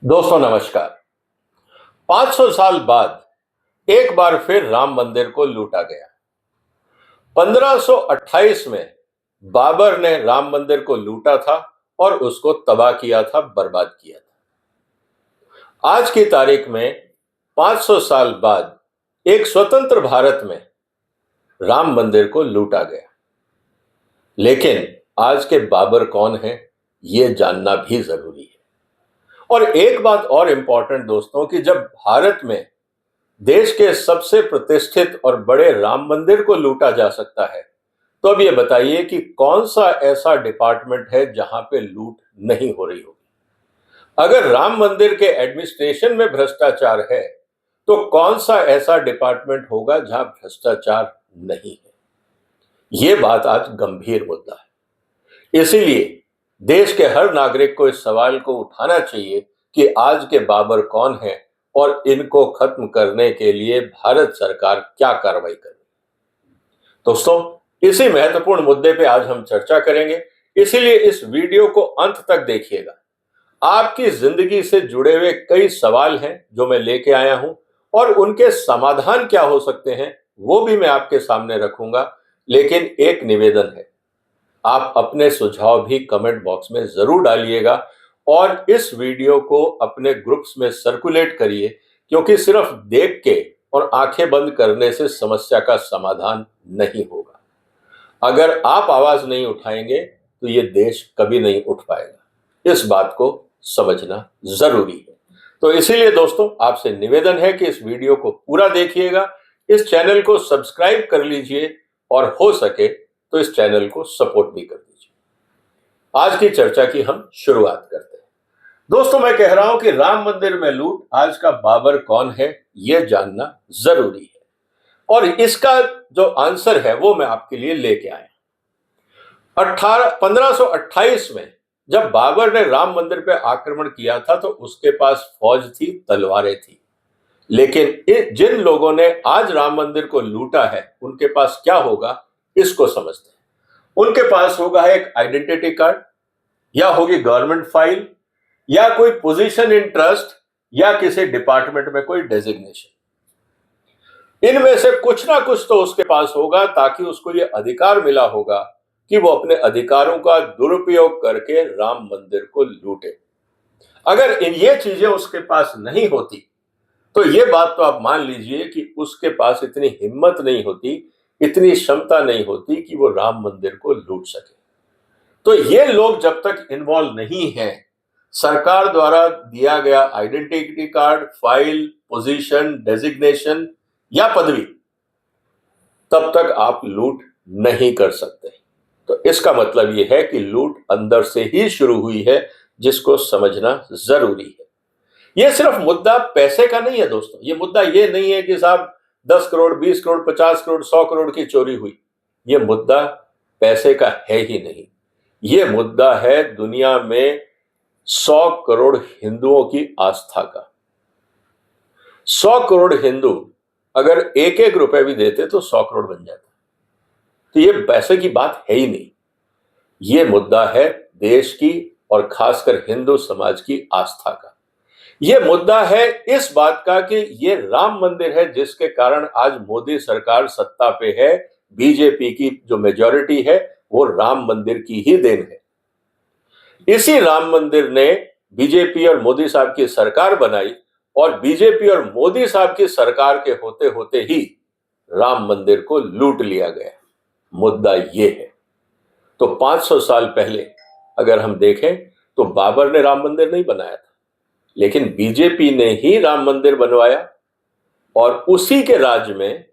दोस्तों नमस्कार। 500 साल बाद एक बार फिर राम मंदिर को लूटा गया। 1528 में बाबर ने राम मंदिर को लूटा था और उसको तबाह किया था, बर्बाद किया था। आज की तारीख में 500 साल बाद एक स्वतंत्र भारत में राम मंदिर को लूटा गया। लेकिन आज के बाबर कौन है, यह जानना भी जरूरी है। और एक बात और इंपॉर्टेंट दोस्तों, कि जब भारत में देश के सबसे प्रतिष्ठित और बड़े राम मंदिर को लूटा जा सकता है, तो अब ये बताइए कि कौन सा ऐसा डिपार्टमेंट है जहां पे लूट नहीं हो रही होगी। अगर राम मंदिर के एडमिनिस्ट्रेशन में भ्रष्टाचार है, तो कौन सा ऐसा डिपार्टमेंट होगा जहां भ्रष्टाचार नहीं है। ये बात आज गंभीर मुद्दा है। इसीलिए देश के हर नागरिक को इस सवाल को उठाना चाहिए कि आज के बाबर कौन हैं और इनको खत्म करने के लिए भारत सरकार क्या कार्रवाई करे। दोस्तों, इसी महत्वपूर्ण मुद्दे पे आज हम चर्चा करेंगे, इसीलिए इस वीडियो को अंत तक देखिएगा। आपकी जिंदगी से जुड़े हुए कई सवाल हैं जो मैं लेके आया हूं, और उनके समाधान क्या हो सकते हैं वो भी मैं आपके सामने रखूंगा। लेकिन एक निवेदन है, आप अपने सुझाव भी कमेंट बॉक्स में जरूर डालिएगा और इस वीडियो को अपने ग्रुप्स में सर्कुलेट करिए, क्योंकि सिर्फ देख के और आंखें बंद करने से समस्या का समाधान नहीं होगा। अगर आप आवाज नहीं उठाएंगे तो ये देश कभी नहीं उठ पाएगा। इस बात को समझना जरूरी है। तो इसीलिए दोस्तों, आपसे निवेदन है कि इस वीडियो को पूरा देखिएगा, इस चैनल को सब्सक्राइब कर लीजिए और हो सके तो इस चैनल को सपोर्ट भी कर दीजिए। आज की चर्चा की हम शुरुआत करते हैं। दोस्तों, मैं कह रहा हूं कि राम मंदिर में लूट, आज का बाबर कौन है यह जानना जरूरी है, और इसका जो आंसर है वो मैं आपके लिए लेके आया। 1528 में जब बाबर ने राम मंदिर पर आक्रमण किया था तो उसके पास फौज थी, तलवारें थी। लेकिन जिन लोगों ने आज राम मंदिर को लूटा है उनके पास क्या होगा, इसको समझते हैं। उनके पास होगा एक आइडेंटिटी कार्ड, या होगी गवर्नमेंट फाइल, या कोई पोजीशन इन ट्रस्ट, या किसी डिपार्टमेंट में कोई डेजिग्नेशन। इनमें से कुछ ना कुछ तो उसके पास होगा, ताकि उसको यह अधिकार मिला होगा कि वो अपने अधिकारों का दुरुपयोग करके राम मंदिर को लूटे। अगर ये चीजें उसके पास नहीं होती तो ये बात तो आप मान लीजिए कि उसके पास इतनी हिम्मत नहीं होती, इतनी क्षमता नहीं होती कि वो राम मंदिर को लूट सके। तो ये लोग जब तक इन्वॉल्व नहीं हैं, सरकार द्वारा दिया गया identity card, file, position, designation या पदवी, तब तक आप लूट नहीं कर सकते। तो इसका मतलब यह है कि लूट अंदर से ही शुरू हुई है, जिसको समझना जरूरी है। यह सिर्फ मुद्दा पैसे का नहीं है दोस्तों। यह मुद्दा यह नहीं है कि साहब 10 करोड़, 20 करोड़, 50 करोड़, 100 करोड़ की चोरी हुई। यह मुद्दा पैसे का है ही नहीं। यह मुद्दा है दुनिया में 100 करोड़ हिंदुओं की आस्था का। 100 करोड़ हिंदू अगर एक एक रुपए भी देते तो 100 करोड़ बन जाता। तो यह पैसे की बात है ही नहीं। यह मुद्दा है देश की और खासकर हिंदू समाज की आस्था का। यह मुद्दा है इस बात का कि यह राम मंदिर है, जिसके कारण आज मोदी सरकार सत्ता पे है। बीजेपी की जो मेजॉरिटी है वो राम मंदिर की ही देन है। इसी राम मंदिर ने बीजेपी और मोदी साहब की सरकार बनाई, और बीजेपी और मोदी साहब की सरकार के होते होते ही राम मंदिर को लूट लिया गया। मुद्दा यह है। तो 500 साल पहले अगर हम देखें तो बाबर ने राम मंदिर नहीं बनाया था, लेकिन बीजेपी ने ही राम मंदिर बनवाया, और उसी के राज्य में,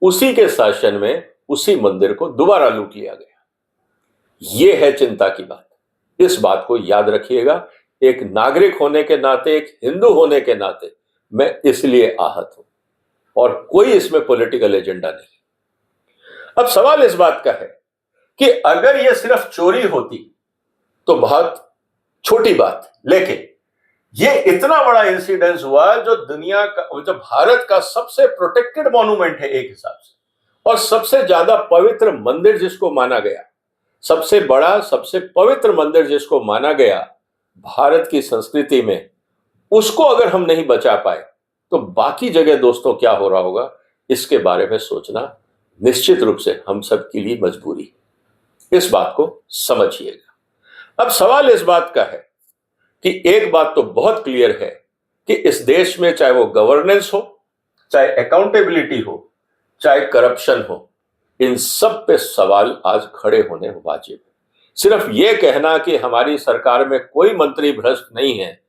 उसी के शासन में उसी मंदिर को दोबारा लूट लिया गया। यह है चिंता की बात। इस बात को याद रखिएगा। एक नागरिक होने के नाते, एक हिंदू होने के नाते मैं इसलिए आहत हूं, और कोई इसमें पॉलिटिकल एजेंडा नहीं। अब सवाल इस बात का है कि अगर यह सिर्फ चोरी होती तो बहुत छोटी बात, लेकिन ये इतना बड़ा इंसिडेंस हुआ जो दुनिया का, जो भारत का सबसे प्रोटेक्टेड मॉन्यूमेंट है एक हिसाब से, और सबसे ज्यादा पवित्र मंदिर जिसको माना गया, सबसे बड़ा, सबसे पवित्र मंदिर जिसको माना गया भारत की संस्कृति में, उसको अगर हम नहीं बचा पाए तो बाकी जगह दोस्तों क्या हो रहा होगा, इसके बारे में सोचना निश्चित रूप से हम सब के लिए मजबूरी। इस बात को समझिएगा। अब सवाल इस बात का है कि एक बात तो बहुत क्लियर है कि इस देश में चाहे वो गवर्नेंस हो, चाहे अकाउंटेबिलिटी हो, चाहे करप्शन हो, इन सब पे सवाल आज खड़े होने वाजिब है। सिर्फ ये कहना कि हमारी सरकार में कोई मंत्री भ्रष्ट नहीं है,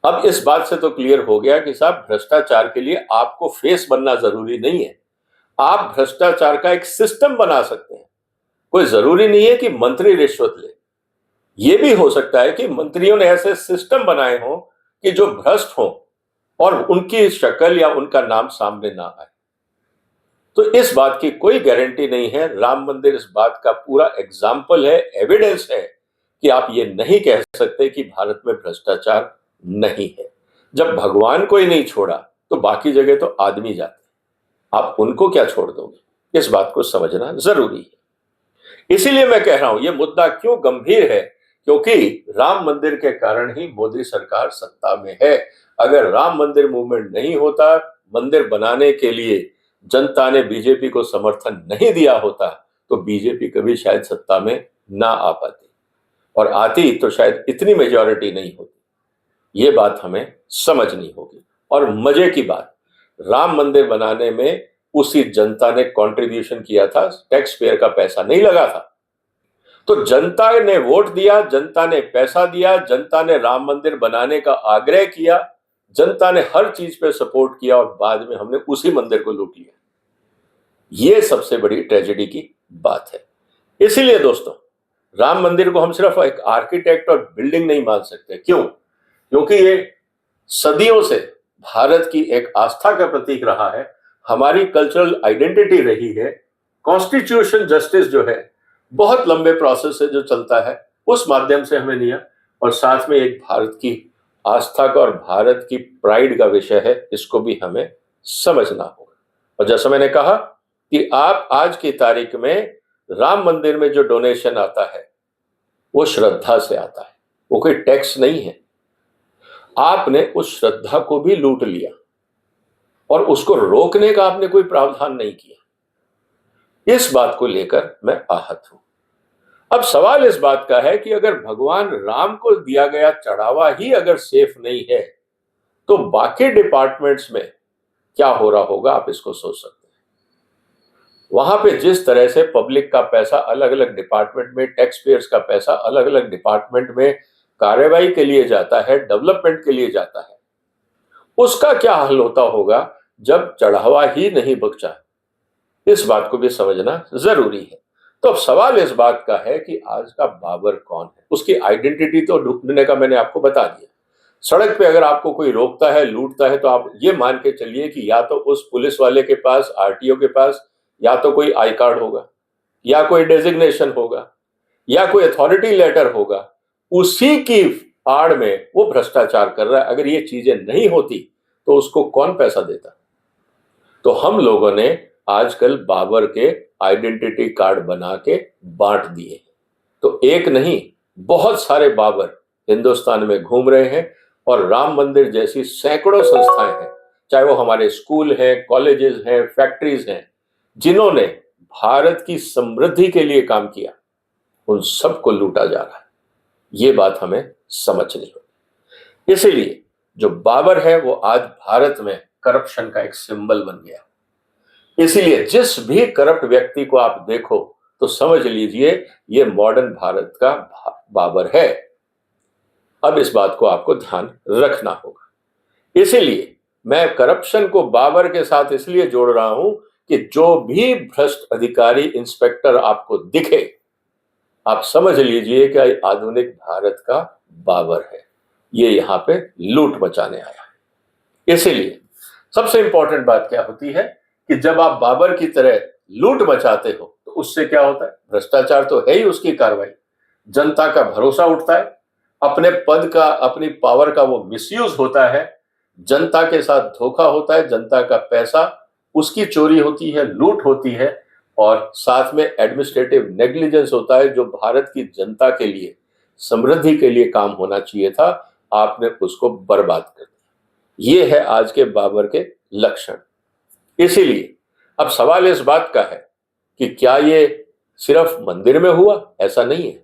अब इस बात से तो क्लियर हो गया कि साहब भ्रष्टाचार के लिए आपको फेस बनना जरूरी नहीं है। आप भ्रष्टाचार का एक सिस्टम बना सकते हैं। कोई जरूरी नहीं है कि मंत्री रिश्वत ले। यह भी हो सकता है कि मंत्रियों ने ऐसे सिस्टम बनाए हों कि जो भ्रष्ट हो और उनकी शक्ल या उनका नाम सामने ना आए। तो इस बात की कोई गारंटी नहीं है। राम मंदिर इस बात का पूरा एग्जाम्पल है, एविडेंस है कि आप ये नहीं कह सकते कि भारत में भ्रष्टाचार नहीं है। जब भगवान को ही नहीं छोड़ा तो बाकी जगह तो आदमी जाते, आप उनको क्या छोड़ दोगे? इस बात को समझना जरूरी है। इसीलिए मैं कह रहा हूं, यह मुद्दा क्यों गंभीर है, क्योंकि राम मंदिर के कारण ही मोदी सरकार सत्ता में है। अगर राम मंदिर मूवमेंट नहीं होता, मंदिर बनाने के लिए जनता ने बीजेपी को समर्थन नहीं दिया होता, तो बीजेपी कभी शायद सत्ता में ना आ पाती, और आती तो शायद इतनी मेजॉरिटी नहीं होती। ये बात हमें समझनी होगी। और मजे की बात, राम मंदिर बनाने में उसी जनता ने कंट्रीब्यूशन किया था, टैक्स पेयर का पैसा नहीं लगा था। तो जनता ने वोट दिया, जनता ने पैसा दिया, जनता ने राम मंदिर बनाने का आग्रह किया, जनता ने हर चीज पे सपोर्ट किया, और बाद में हमने उसी मंदिर को लूट लिया। यह सबसे बड़ी ट्रेजेडी की बात है। इसीलिए दोस्तों, राम मंदिर को हम सिर्फ एक आर्किटेक्ट और बिल्डिंग नहीं मान सकते। क्यों? क्योंकि ये सदियों से भारत की एक आस्था का प्रतीक रहा है, हमारी कल्चरल आइडेंटिटी रही है। कॉन्स्टिट्यूशन जस्टिस जो है, बहुत लंबे प्रोसेस से जो चलता है, उस माध्यम से हमें लिया, और साथ में एक भारत की आस्था का और भारत की प्राइड का विषय है, इसको भी हमें समझना होगा। और जैसा मैंने कहा कि आप आज की तारीख में राम मंदिर में जो डोनेशन आता है वो श्रद्धा से आता है, वो कोई टैक्स नहीं है। आपने उस श्रद्धा को भी लूट लिया और उसको रोकने का आपने कोई प्रावधान नहीं किया। इस बात को लेकर मैं आहत हूं। अब सवाल इस बात का है कि अगर भगवान राम को दिया गया चढ़ावा ही अगर सेफ नहीं है, तो बाकी डिपार्टमेंट्स में क्या हो रहा होगा, आप इसको सोच सकते हैं। वहां पे जिस तरह से पब्लिक का पैसा अलग अलग डिपार्टमेंट में, टैक्स पेयर्स का पैसा अलग अलग डिपार्टमेंट में कार्रवाई के लिए जाता है, डेवलपमेंट के लिए जाता है, उसका क्या हल होता होगा जब चढ़ावा ही नहीं बचा। इस बात को भी समझना जरूरी है। तो अब सवाल इस बात का है कि आज का बाबर कौन है, उसकी आइडेंटिटी तो ढूंढने का मैंने आपको बता दिया। सड़क पे अगर आपको कोई रोकता है, लूटता है, तो आप ये मान के चलिए कि या तो उस पुलिस वाले के पास, आरटीओ के पास, या तो कोई आई कार्ड होगा, या कोई डेजिग्नेशन होगा, या कोई अथॉरिटी लेटर होगा। उसी की आड़ में वो भ्रष्टाचार कर रहा है। अगर ये चीजें नहीं होती तो उसको कौन पैसा देता? तो हम लोगों ने आजकल बाबर के आइडेंटिटी कार्ड बना के बांट दिए। तो एक नहीं, बहुत सारे बाबर हिंदुस्तान में घूम रहे हैं, और राम मंदिर जैसी सैकड़ों संस्थाएं हैं, चाहे वो हमारे स्कूल हैं, कॉलेजेस हैं, फैक्ट्रीज हैं, जिन्होंने भारत की समृद्धि के लिए काम किया, उन सबको लूटा जा रहा है। ये बात हमें समझनी होगी। इसीलिए जो बाबर है वो आज भारत में करप्शन का एक सिंबल बन गया। इसीलिए जिस भी करप्ट व्यक्ति को आप देखो तो समझ लीजिए ये मॉडर्न भारत का बाबर है। अब इस बात को आपको ध्यान रखना होगा। इसीलिए मैं करप्शन को बाबर के साथ इसलिए जोड़ रहा हूं कि जो भी भ्रष्ट अधिकारी, इंस्पेक्टर आपको दिखे, आप समझ लीजिए कि आधुनिक भारत का बाबर है। ये यहां पे लूट मचाने आया है। इसीलिए सबसे इंपॉर्टेंट बात क्या होती है कि जब आप बाबर की तरह लूट मचाते हो तो उससे क्या होता है? भ्रष्टाचार तो है ही उसकी कार्रवाई, जनता का भरोसा उठता है, अपने पद का, अपनी पावर का वो मिसयूज होता है, जनता के साथ धोखा होता है, जनता का पैसा उसकी चोरी होती है, लूट होती है, और साथ में एडमिनिस्ट्रेटिव नेग्लिजेंस होता है, जो भारत की जनता के लिए, समृद्धि के लिए काम होना चाहिए था, आपने उसको बर्बाद कर दिया। ये है आज के बाबर के लक्षण। इसीलिए अब सवाल इस बात का है कि क्या ये सिर्फ मंदिर में हुआ? ऐसा नहीं है।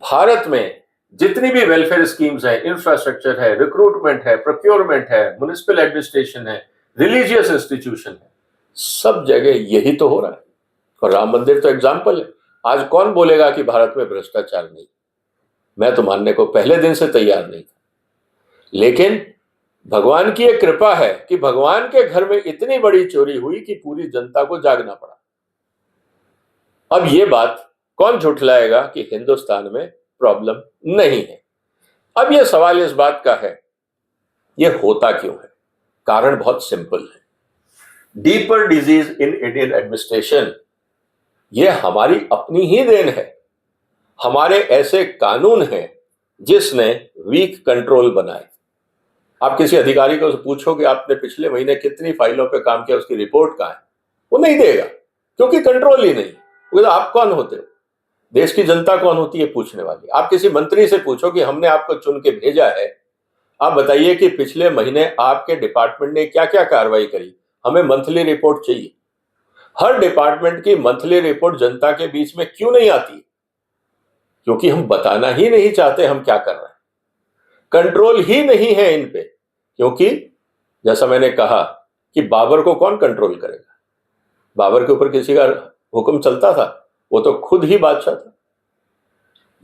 भारत में जितनी भी वेलफेयर स्कीम्स है, इंफ्रास्ट्रक्चर है, रिक्रूटमेंट है, प्रोक्योरमेंट है, म्युनिसिपल एडमिनिस्ट्रेशन है, रिलीजियस इंस्टीट्यूशन है, सब जगह यही तो हो रहा है। और राम मंदिर तो एग्जाम्पल है। आज कौन बोलेगा कि भारत में भ्रष्टाचार नहीं? मैं तो मानने को पहले दिन से तैयार नहीं था, लेकिन भगवान की एक कृपा है कि भगवान के घर में इतनी बड़ी चोरी हुई कि पूरी जनता को जागना पड़ा। अब ये बात कौन झुठलाएगा कि हिंदुस्तान में प्रॉब्लम नहीं है? अब यह सवाल इस बात का है, यह होता क्यों है? कारण बहुत सिंपल है। Deeper disease in Indian administration, यह हमारी अपनी ही देन है। हमारे ऐसे कानून हैं जिसने वीक कंट्रोल बनाए। आप किसी अधिकारी को पूछो कि आपने पिछले महीने कितनी फाइलों पे काम किया, उसकी रिपोर्ट कहां है, वो नहीं देगा, क्योंकि कंट्रोल ही नहीं। तो आप कौन होते हो? देश की जनता कौन होती है पूछने वाली? आप किसी मंत्री से पूछो कि हमने आपको चुन के भेजा है, आप बताइए कि पिछले महीने आपके डिपार्टमेंट ने क्या क्या कार्रवाई करी, हमें मंथली रिपोर्ट चाहिए। हर डिपार्टमेंट की मंथली रिपोर्ट जनता के बीच में क्यों नहीं आती? क्योंकि हम बताना ही नहीं चाहते हम क्या कर रहे हैं। कंट्रोल ही नहीं है इन पे, क्योंकि जैसा मैंने कहा कि बाबर को कौन कंट्रोल करेगा? बाबर के ऊपर किसी का हुक्म चलता था? वो तो खुद ही बादशाह था।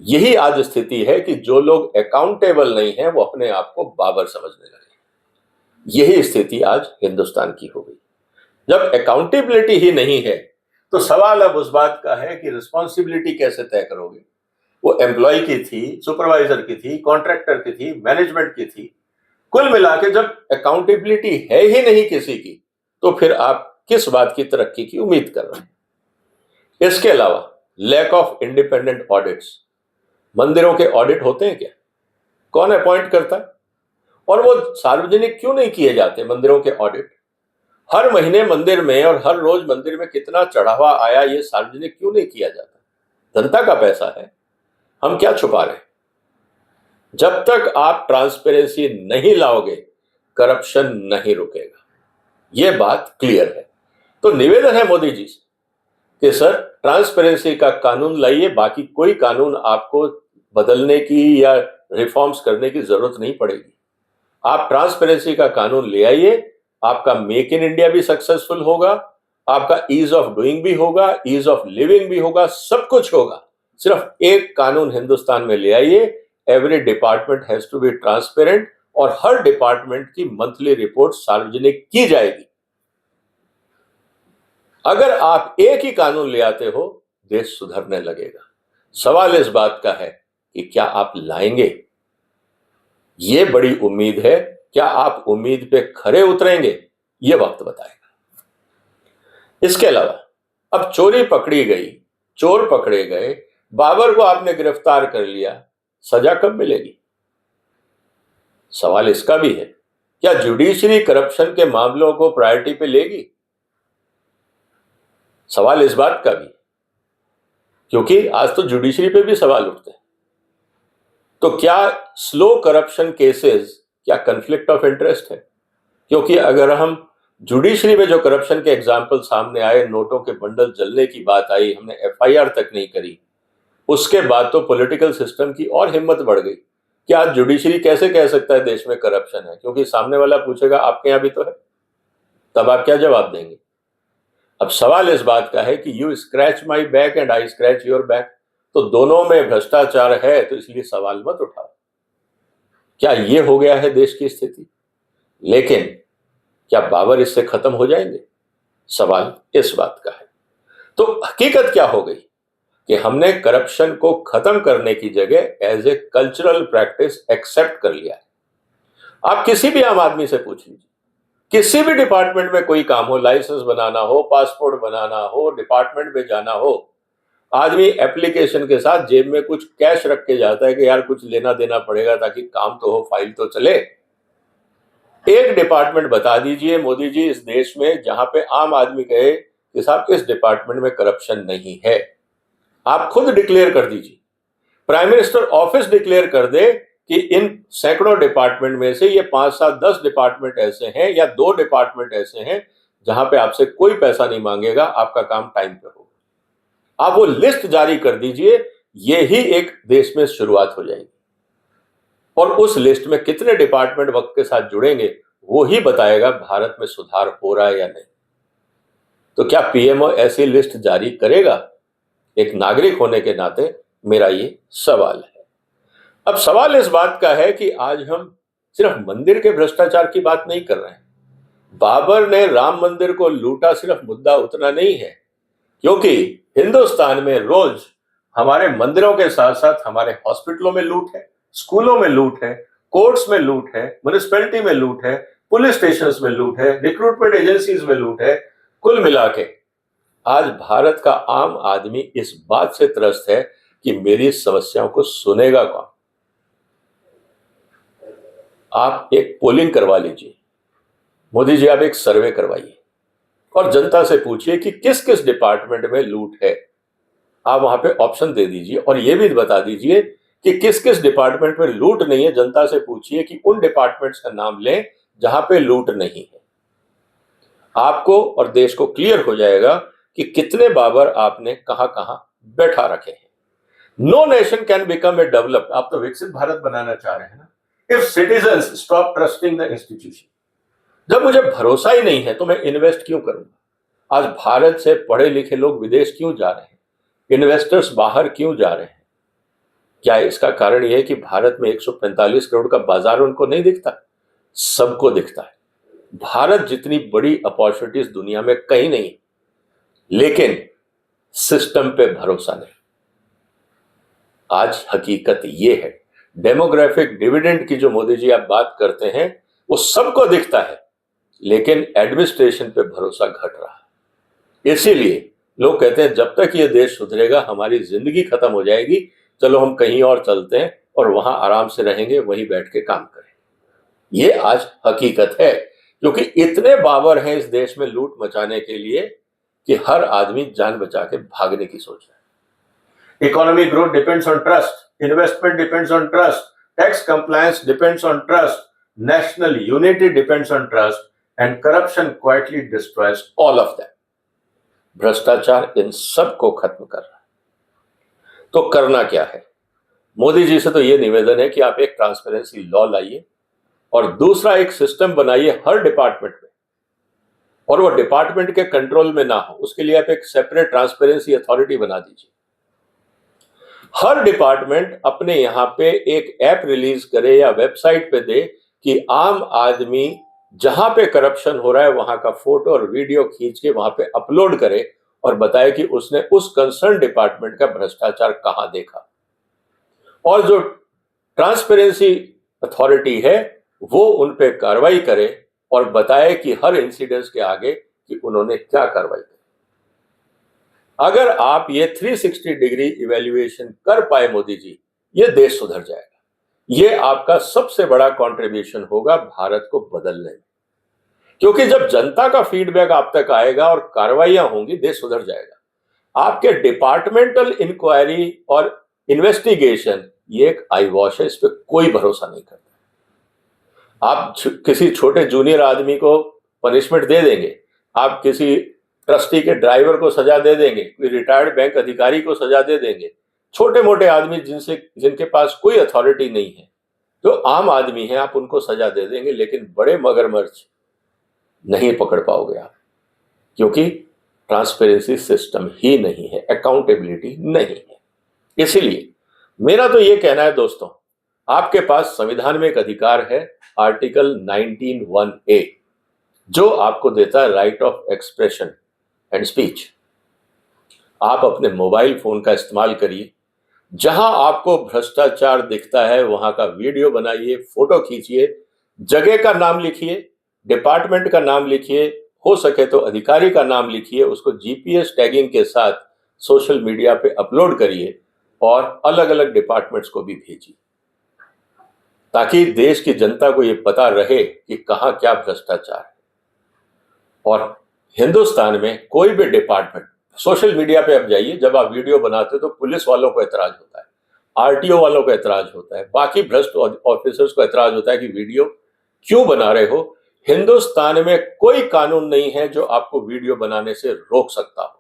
यही आज स्थिति है कि जो लोग अकाउंटेबल नहीं है वो अपने आप को बाबर समझने लगे। यही स्थिति आज हिंदुस्तान की हो गई। जब अकाउंटेबिलिटी ही नहीं है तो सवाल अब उस बात का है कि रिस्पॉन्सिबिलिटी कैसे तय करोगे? वो एम्प्लॉय की थी, सुपरवाइजर की थी, कॉन्ट्रैक्टर की थी, मैनेजमेंट की थी। कुल मिला के जब अकाउंटेबिलिटी है ही नहीं किसी की, तो फिर आप किस बात की तरक्की की उम्मीद कर रहे हैं? इसके अलावा लैक ऑफ इंडिपेंडेंट ऑडिट्स। मंदिरों के ऑडिट होते हैं क्या? कौन अपॉइंट करता है? और वो सार्वजनिक क्यों नहीं किए जाते मंदिरों के ऑडिट? हर महीने मंदिर में और हर रोज मंदिर में कितना चढ़ावा आया, ये सार्वजनिक क्यों नहीं किया जाता? जनता का पैसा है, हम क्या छुपा रहे हैं? जब तक आप ट्रांसपेरेंसी नहीं लाओगे, करप्शन नहीं रुकेगा। यह बात क्लियर है। तो निवेदन है मोदी जी से कि सर, ट्रांसपेरेंसी का कानून लाइए, बाकी कोई कानून आपको बदलने की या रिफॉर्म्स करने की जरूरत नहीं पड़ेगी। आप ट्रांसपेरेंसी का कानून ले आइए, आपका मेक इन इंडिया भी सक्सेसफुल होगा, आपका ईज ऑफ डूइंग भी होगा, ईज ऑफ लिविंग भी होगा, सब कुछ होगा। सिर्फ एक कानून हिंदुस्तान में ले आइए, every department has to be transparent, और हर डिपार्टमेंट की मंथली रिपोर्ट सार्वजनिक की जाएगी। अगर आप एक ही कानून ले आते हो, देश सुधरने लगेगा। सवाल इस बात का है कि क्या आप लाएंगे? यह बड़ी उम्मीद है। क्या आप उम्मीद पे खरे उतरेंगे? यह वक्त बताएगा। इसके अलावा अब चोरी पकड़ी गई, चोर पकड़े गए, बाबर को आपने गिरफ्तार कर लिया, सजा कब मिलेगी? सवाल इसका भी है, क्या जुडिशरी करप्शन के मामलों को प्रायोरिटी पे लेगी? सवाल इस बात का भी, क्योंकि आज तो जुडिशरी पे भी सवाल उठते हैं। तो क्या स्लो करप्शन केसेस, क्या कन्फ्लिक्ट ऑफ इंटरेस्ट है? क्योंकि अगर हम जुडिशरी में जो करप्शन के एग्जाम्पल सामने आए, नोटों के बंडल जलने की बात आई, हमने एफआईआर तक नहीं करी, उसके बाद तो पॉलिटिकल सिस्टम की और हिम्मत बढ़ गई कि आज जुडिशरी कैसे कह सकता है देश में करप्शन है, क्योंकि सामने वाला पूछेगा आपके यहां भी तो है, तब आप क्या जवाब देंगे? अब सवाल इस बात का है कि you scratch my back and I scratch your back, तो दोनों में भ्रष्टाचार है, तो इसलिए सवाल मत उठाओ। क्या यह हो गया है देश की स्थिति? लेकिन क्या बाबर इससे खत्म हो जाएंगे? सवाल इस बात का है। तो हकीकत क्या हो गई कि हमने करप्शन को खत्म करने की जगह as a cultural practice accept कर लिया है। आप किसी भी आम आदमी से पूछ लीजिए, किसी भी डिपार्टमेंट में कोई काम हो, लाइसेंस बनाना हो, पासपोर्ट बनाना हो, डिपार्टमेंट में जाना हो, आदमी एप्लीकेशन के साथ जेब में कुछ कैश रख के जाता है कि यार कुछ लेना देना पड़ेगा ताकि काम तो हो, फाइल तो चले। एक डिपार्टमेंट बता दीजिए मोदी जी इस देश में जहां पे आम आदमी कहे कि साहब इस डिपार्टमेंट में करप्शन नहीं है। आप खुद डिक्लेयर कर दीजिए, प्राइम मिनिस्टर ऑफिस डिक्लेयर कर दे कि इन सैकड़ों डिपार्टमेंट में से ये 5, 7, 10 डिपार्टमेंट ऐसे हैं या 2 डिपार्टमेंट ऐसे हैं जहां पे आपसे कोई पैसा नहीं मांगेगा, आपका काम टाइम पे होगा। आप वो लिस्ट जारी कर दीजिए, ये ही एक देश में शुरुआत हो जाएगी। और उस लिस्ट में कितने डिपार्टमेंट वक्त के साथ जुड़ेंगे, वो ही बताएगा भारत में सुधार हो रहा है या नहीं। तो क्या पीएमओ ऐसी लिस्ट जारी करेगा? एक नागरिक होने के नाते मेरा ये सवाल है। अब सवाल इस बात का है कि आज हम सिर्फ मंदिर के भ्रष्टाचार की बात नहीं कर रहे हैं। बाबर ने राम मंदिर को लूटा, सिर्फ मुद्दा उतना नहीं है, क्योंकि हिंदुस्तान में रोज हमारे मंदिरों के साथ साथ हमारे हॉस्पिटलों में लूट है, स्कूलों में लूट है, कोर्ट्स में लूट है, म्युनिसिपैलिटी में लूट है, पुलिस स्टेशंस में लूट है, रिक्रूटमेंट एजेंसीज में लूट है। कुल मिला के आज भारत का आम आदमी इस बात से त्रस्त है कि मेरी समस्याओं को सुनेगा कौन। आप एक पोलिंग करवा लीजिए, मोदी जी, आप एक सर्वे करवाइए और जनता से पूछिए कि किस किस डिपार्टमेंट में लूट है। आप वहां पे ऑप्शन दे दीजिए और यह भी बता दीजिए कि किस किस डिपार्टमेंट में लूट नहीं है। जनता से पूछिए कि उन डिपार्टमेंट्स का नाम लें जहां पे लूट नहीं है। आपको और देश को क्लियर हो जाएगा कि कितने बाबर आपने कहां कहां बैठा रखे हैं। No nation can become a developed, आप तो विकसित भारत बनाना चाह रहे हैं ना, if citizens stop trusting the institution. जब मुझे भरोसा ही नहीं है तो मैं इन्वेस्ट क्यों करूंगा? आज भारत से पढ़े लिखे लोग विदेश क्यों जा रहे हैं? इन्वेस्टर्स बाहर क्यों जा रहे हैं? क्या इसका कारण यह है कि भारत में 145 करोड़ का बाजार उनको नहीं दिखता? सबको दिखता है। भारत जितनी बड़ी अपॉर्चुनिटीज दुनिया में कहीं नहीं, लेकिन सिस्टम पे भरोसा नहीं। आज हकीकत यह है, डेमोग्राफिक डिविडेंड की जो मोदी जी आप बात करते हैं वो सबको दिखता है, लेकिन एडमिनिस्ट्रेशन पे भरोसा घट रहा है। इसीलिए लोग कहते हैं जब तक ये देश सुधरेगा हमारी जिंदगी खत्म हो जाएगी, चलो हम कहीं और चलते हैं और वहां आराम से रहेंगे, वहीं बैठ के काम करेंगे। ये आज हकीकत है, क्योंकि इतने बाबर हैं इस देश में लूट मचाने के लिए कि हर आदमी जान बचा के भागने की सोच रहा है। Economic growth depends on trust, investment depends on trust, tax compliance depends on trust, national unity depends on trust and corruption quietly destroys all of that. भ्रष्टाचार इन सब को खत्म कर रहा है। तो करना क्या है? मोदी जी से तो यह निवेदन है कि आप एक ट्रांसपेरेंसी लॉ लाइए और दूसरा एक सिस्टम बनाइए हर डिपार्टमेंट में, और वो डिपार्टमेंट के कंट्रोल में ना हो, उसके लिए आप एक सेपरेट ट्रांसपेरेंसी अथॉरिटी बना दीजिए। हर डिपार्टमेंट अपने यहां पे एक ऐप रिलीज करे या वेबसाइट पे दे कि आम आदमी जहां पे करप्शन हो रहा है वहां का फोटो और वीडियो खींच के वहां पे अपलोड करे और बताए कि उसने उस कंसर्न डिपार्टमेंट का भ्रष्टाचार कहां देखा। और जो ट्रांसपेरेंसी अथॉरिटी है वो उन पे कार्रवाई करे और बताए कि हर इंसिडेंस के आगे कि उन्होंने क्या कार्रवाई की। अगर आप ये 360 डिग्री इवैल्यूएशन कर पाए मोदी जी, ये देश सुधर जाएगा। ये आपका सबसे बड़ा कंट्रीब्यूशन होगा भारत को बदलने में, क्योंकि जब जनता का फीडबैक आप तक आएगा और कार्रवाइयां होंगी, देश सुधर जाएगा। आपके डिपार्टमेंटल इंक्वायरी और इन्वेस्टिगेशन ये एक आई वॉश है, इस पर कोई भरोसा नहीं करता। आप किसी छोटे जूनियर आदमी को पनिशमेंट दे देंगे, आप किसी ट्रस्टी के ड्राइवर को सजा दे देंगे, कोई रिटायर्ड बैंक अधिकारी को सजा दे देंगे। छोटे मोटे आदमी जिनके पास कोई अथॉरिटी नहीं है, जो आम आदमी है, आप उनको सजा दे देंगे, लेकिन बड़े मगरमच्छ नहीं पकड़ पाओगे आप, क्योंकि ट्रांसपेरेंसी सिस्टम ही नहीं है, अकाउंटेबिलिटी नहीं है। इसीलिए मेरा तो ये कहना है दोस्तों, आपके पास संविधान में एक अधिकार है, आर्टिकल 19(1)(a), जो आपको देता है right of expression and speech. आप अपने मोबाइल फोन का इस्तेमाल करिए, जहां आपको भ्रष्टाचार दिखता है वहां का वीडियो बनाइए, फोटो खींचिए, जगह का नाम लिखिए, डिपार्टमेंट का नाम लिखिए, हो सके तो अधिकारी का नाम लिखिए, उसको जीपीएस टैगिंग के साथ सोशल मीडिया पे अपलोड करिए और अलग अलग डिपार्टमेंट्स को भी भेजिए, ताकि देश की जनता को यह पता रहे कि कहां क्या भ्रष्टाचार है। और हिंदुस्तान में कोई भी डिपार्टमेंट, सोशल मीडिया पे आप जाइए, जब आप वीडियो बनाते हो तो पुलिस वालों को एतराज होता है, आरटीओ वालों को ऐतराज होता है, बाकी भ्रष्ट ऑफिसर्स को ऐतराज होता है कि वीडियो क्यों बना रहे हो। हिंदुस्तान में कोई कानून नहीं है जो आपको वीडियो बनाने से रोक सकता हो,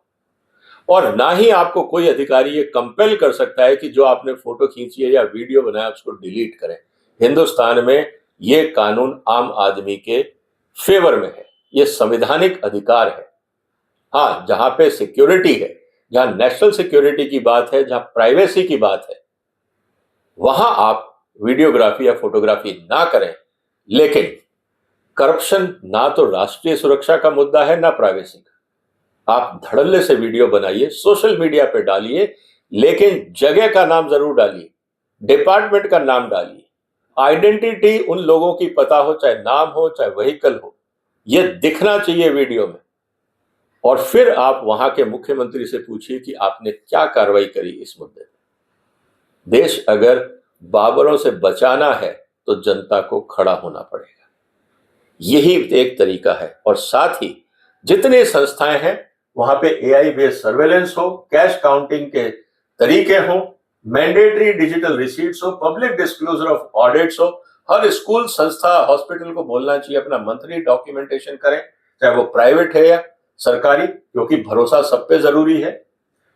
और ना ही आपको कोई अधिकारी ये कंपेल कर सकता है कि जो आपने फोटो खींची है या वीडियो बनाया उसको डिलीट करें। हिंदुस्तान में ये कानून आम आदमी के फेवर में है, ये संवैधानिक अधिकार है। हाँ, जहां पे सिक्योरिटी है, जहां नेशनल सिक्योरिटी की बात है, जहां प्राइवेसी की बात है, वहां आप वीडियोग्राफी या फोटोग्राफी ना करें। लेकिन करप्शन ना तो राष्ट्रीय सुरक्षा का मुद्दा है ना प्राइवेसी का। आप धड़ल्ले से वीडियो बनाइए, सोशल मीडिया पे डालिए, लेकिन जगह का नाम जरूर डालिए, डिपार्टमेंट का नाम डालिए, आइडेंटिटी उन लोगों की पता हो, चाहे नाम हो चाहे व्हीकल हो, यह दिखना चाहिए वीडियो में। और फिर आप वहां के मुख्यमंत्री से पूछिए कि आपने क्या कार्रवाई करी इस मुद्दे में। देश अगर बाबरों से बचाना है तो जनता को खड़ा होना पड़ेगा, यही एक तरीका है। और साथ ही जितने संस्थाएं हैं वहां पे एआई बेस्ड सर्वेलेंस हो, कैश काउंटिंग के तरीके हो, मैंडेटरी डिजिटल रिसीट्स हो, पब्लिक डिस्क्लोजर ऑफ ऑडिट्स हो। हर स्कूल, संस्था, हॉस्पिटल को बोलना चाहिए अपना मंथली डॉक्यूमेंटेशन करें, चाहे वो प्राइवेट है या सरकारी, क्योंकि भरोसा सब पे जरूरी है।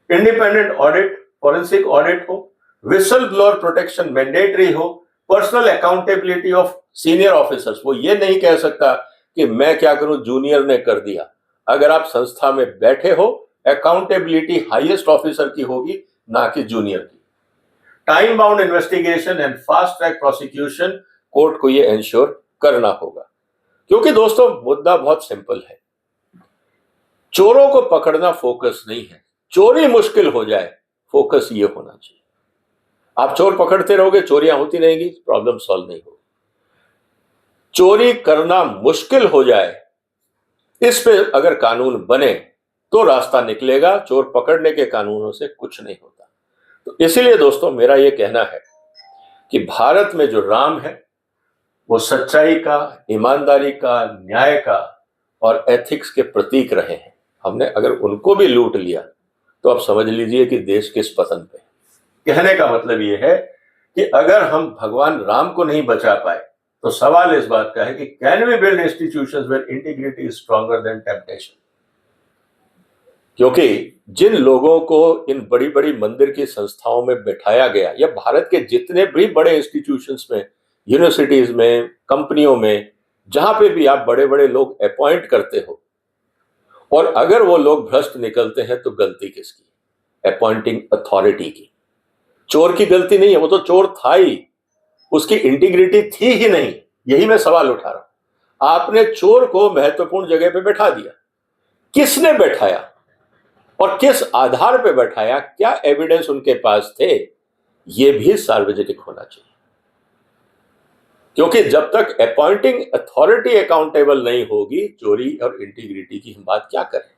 इंडिपेंडेंट ऑडिट, फॉरेंसिक ऑडिट हो, विसल ब्लोअर प्रोटेक्शन मैंडेटरी हो, personal accountability of senior officers. वो ये नहीं कह सकता कि मैं क्या करूं, जूनियर ने कर दिया। अगर आप संस्था में बैठे हो, अकाउंटेबिलिटी हाईएस्ट ऑफिसर की होगी, ना कि जूनियर की। Time bound investigation and fast track prosecution, court को ये इंश्योर करना होगा। क्योंकि दोस्तों मुद्दा बहुत सिंपल है, चोरों को पकड़ना फोकस नहीं है, चोरी मुश्किल हो जाए फोकस ये होना चाहिए। आप चोर पकड़ते रहोगे, चोरियां होती रहेंगी, प्रॉब्लम सॉल्व नहीं होगी। चोरी करना मुश्किल हो जाए, इस पे अगर कानून बने तो रास्ता निकलेगा। चोर पकड़ने के कानूनों से कुछ नहीं होता। तो इसीलिए दोस्तों मेरा यह कहना है कि भारत में जो राम है वो सच्चाई का, ईमानदारी का, न्याय का और एथिक्स के प्रतीक रहे हैं। हमने अगर उनको भी लूट लिया तो अब समझ लीजिए कि देश किस पतन पे। कहने का मतलब यह है कि अगर हम भगवान राम को नहीं बचा पाए तो सवाल इस बात का है कि can we build institutions where integrity is stronger than temptation. क्योंकि जिन लोगों को इन बड़ी बड़ी मंदिर की संस्थाओं में बैठाया गया, या भारत के जितने भी बड़े इंस्टीट्यूशंस में, यूनिवर्सिटीज में, कंपनियों में, जहां पे भी आप बड़े बड़े लोग अपॉइंट करते हो, और अगर वो लोग भ्रष्ट निकलते हैं तो गलती किसकी? अपॉइंटिंग अथॉरिटी की। चोर की गलती नहीं है, वो तो चोर था ही, उसकी इंटीग्रिटी थी ही नहीं। यही मैं सवाल उठा रहा हूं। आपने चोर को महत्वपूर्ण जगह पे बैठा दिया, किसने बैठाया और किस आधार पे बैठाया, क्या एविडेंस उनके पास थे, यह भी सार्वजनिक होना चाहिए। क्योंकि जब तक अपॉइंटिंग अथॉरिटी अकाउंटेबल नहीं होगी, चोरी और इंटीग्रिटी की हम बात क्या करें।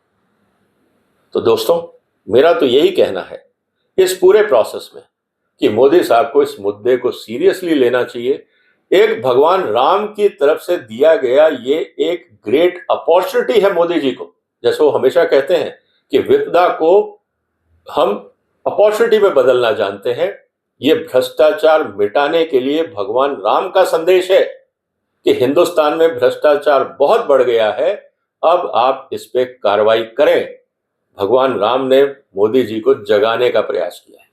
तो दोस्तों मेरा तो यही कहना है इस पूरे प्रोसेस में कि मोदी साहब को इस मुद्दे को सीरियसली लेना चाहिए। एक भगवान राम की तरफ से दिया गया ये एक ग्रेट अपॉर्चुनिटी है मोदी जी को। जैसे वो हमेशा कहते हैं कि विपदा को हम अपॉर्चुनिटी में बदलना जानते हैं। ये भ्रष्टाचार मिटाने के लिए भगवान राम का संदेश है कि हिंदुस्तान में भ्रष्टाचार बहुत बढ़ गया है, अब आप इस पे कार्रवाई करें। भगवान राम ने मोदी जी को जगाने का प्रयास किया है।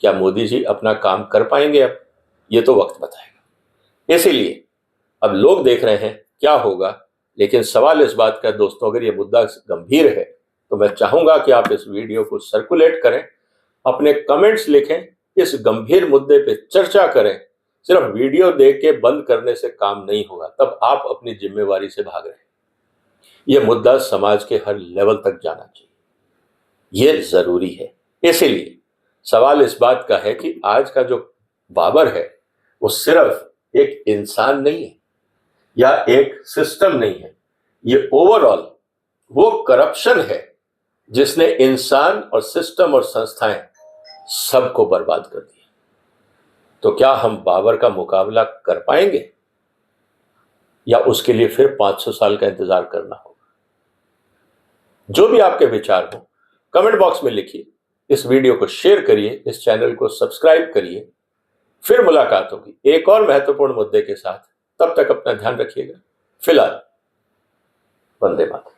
क्या मोदी जी अपना काम कर पाएंगे अब? ये तो वक्त बताएगा। इसीलिए अब लोग देख रहे हैं क्या होगा, लेकिन सवाल इस बात का दोस्तों, अगर ये मुद्दा गंभीर है तो मैं चाहूंगा कि आप इस वीडियो को सर्कुलेट करें, अपने कमेंट्स लिखें, इस गंभीर मुद्दे पे चर्चा करें। सिर्फ वीडियो देख के बंद करने से काम नहीं होगा, तब आप अपनी जिम्मेवारी से भाग रहे हैं। यह मुद्दा समाज के हर लेवल तक जाना चाहिए, यह जरूरी है। इसीलिए सवाल इस बात का है कि आज का जो बाबर है वो सिर्फ एक इंसान नहीं है या एक सिस्टम नहीं है, ये ओवरऑल वो करप्शन है जिसने इंसान और सिस्टम और संस्थाएं सबको बर्बाद कर दिया। तो क्या हम बाबर का मुकाबला कर पाएंगे या उसके लिए फिर 500 साल का इंतजार करना होगा? जो भी आपके विचार हो कमेंट बॉक्स में लिखिए। इस वीडियो को शेयर करिए, इस चैनल को सब्सक्राइब करिए। फिर मुलाकात होगी एक और महत्वपूर्ण मुद्दे के साथ। तब तक अपना ध्यान रखिएगा। फिलहाल वंदे मातरम।